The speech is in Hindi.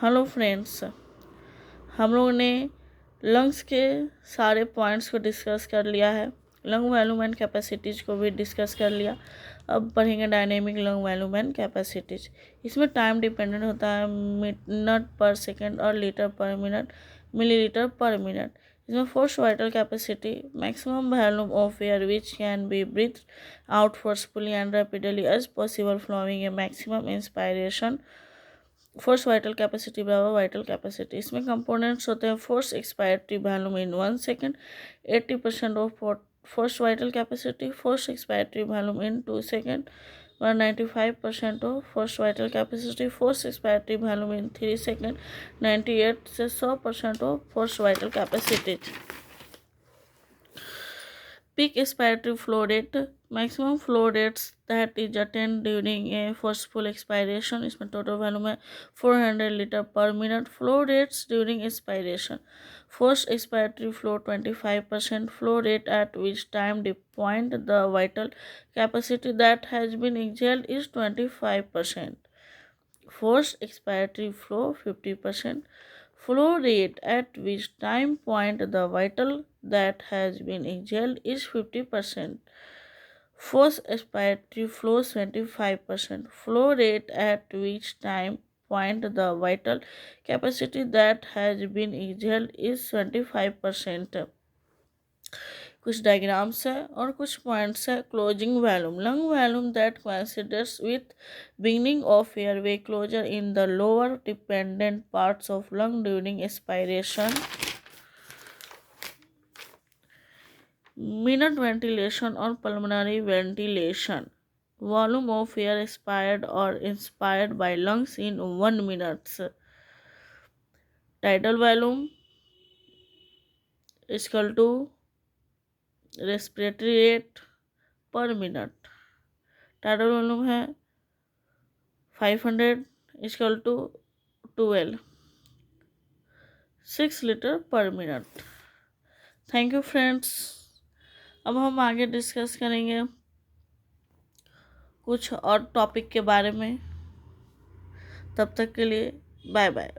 हेलो फ्रेंड्स, हम लोगों ने लंग्स के सारे पॉइंट्स को डिस्कस कर लिया है। लंग वॉल्यूम एंड कैपेसिटीज़ को भी डिस्कस कर लिया। अब पढ़ेंगे dynamic lung volume and capacities. इसमें टाइम डिपेंडेंट होता है, मिनट पर सेकेंड और litre per minute, millilitre per minute. इसमें force vital capacity, maximum volume of air which can be breath out forcefully and rapidly as possible following a maximum inspiration. Force vital capacity बराबर वाइटल कैपेसिटी। इसमें कंपोनेंट्स होते हैं force expiratory volume in 1 second 80% of force vital capacity, force expiratory volume in 2 second 195% of force vital capacity, force expiratory volume in 3 second 98 से 100% of force vital capacity. Peak expiratory flow rate, maximum flow rates that is attained during a forceful expiration. इसमें टोटल वॉल्यूम है 400 litre per minute. Flow rates during expiration, force expiratory flow 25%, flow rate at which time the point the vital capacity that has been exhaled is 25%, force expiratory flow 50%, flow rate at which time point the vital that has been exhaled is 50%, force expiratory flow 25%, flow rate at which time point the vital capacity that has been exhaled is 25%। कुछ डायग्राम्स है और कुछ पॉइंट्स है। Closing volume, lung volume that coincides with beginning of airway closure in the lower dependent parts of lung during expiration. Minute ventilation और pulmonary ventilation, volume of air expired और inspired by lungs in 1 minutes. Tidal volume equal to respiratory rate per minute. Tidal volume है 500 equal to 6 litre per minute. Thank you friends. अब हम आगे डिस्कस करेंगे कुछ और टॉपिक के बारे में। तब तक के लिए बाय बाय।